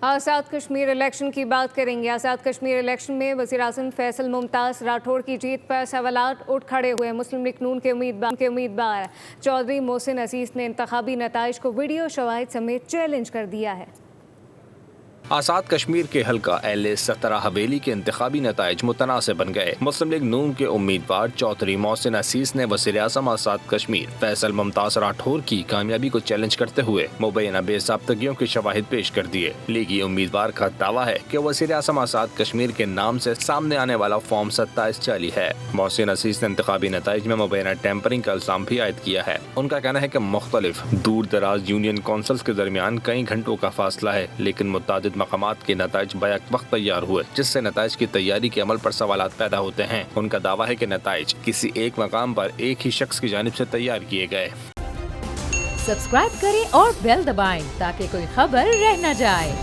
Azad Kashmir election کی بات کریں گے۔ آزاد کشمیر الیکشن میں وزیر اعظم فیصل ممتاز راٹھور کی جیت پر سوالات اٹھ کھڑے ہوئے۔ مسلم لیگ نون کے امیدوار چودھری محسن عزیز نے انتخابی نتائج کو ویڈیو شواہد سمیت چیلنج کر دیا ہے۔ آزاد کشمیر کے حلقہ L17 حویلی کے انتخابی نتائج متنازع بن گئے۔ مسلم لیگ نون کے امیدوار چودھری محسن عزیز نے وزیر اعظم آزاد کشمیر فیصل ممتاز راٹھور کی کامیابی کو چیلنج کرتے ہوئے مبینہ بے ضابطگیوں کے شواہد پیش کر دیے۔ لیگی امیدوار کا دعویٰ ہے کہ وزیر اعظم آزاد کشمیر کے نام سے سامنے آنے والا فارم 27 جعلی ہے۔ محسن عزیز نے انتخابی نتائج میں مبینہ ٹیمپرنگ کا الزام بھی عائد کیا ہے۔ ان کا کہنا ہے کہ مختلف دور دراز یونین کونسلز کے درمیان کئی گھنٹوں کا فاصلہ ہے، لیکن متعدد مقامات کے نتائج بیک وقت تیار ہوئے، جس سے نتائج کی تیاری کے عمل پر سوالات پیدا ہوتے ہیں۔ ان کا دعویٰ ہے کہ نتائج کسی ایک مقام پر ایک ہی شخص کی جانب سے تیار کیے گئے۔ سبسکرائب کریں اور بیل دبائیں تاکہ کوئی خبر رہ نہ جائے۔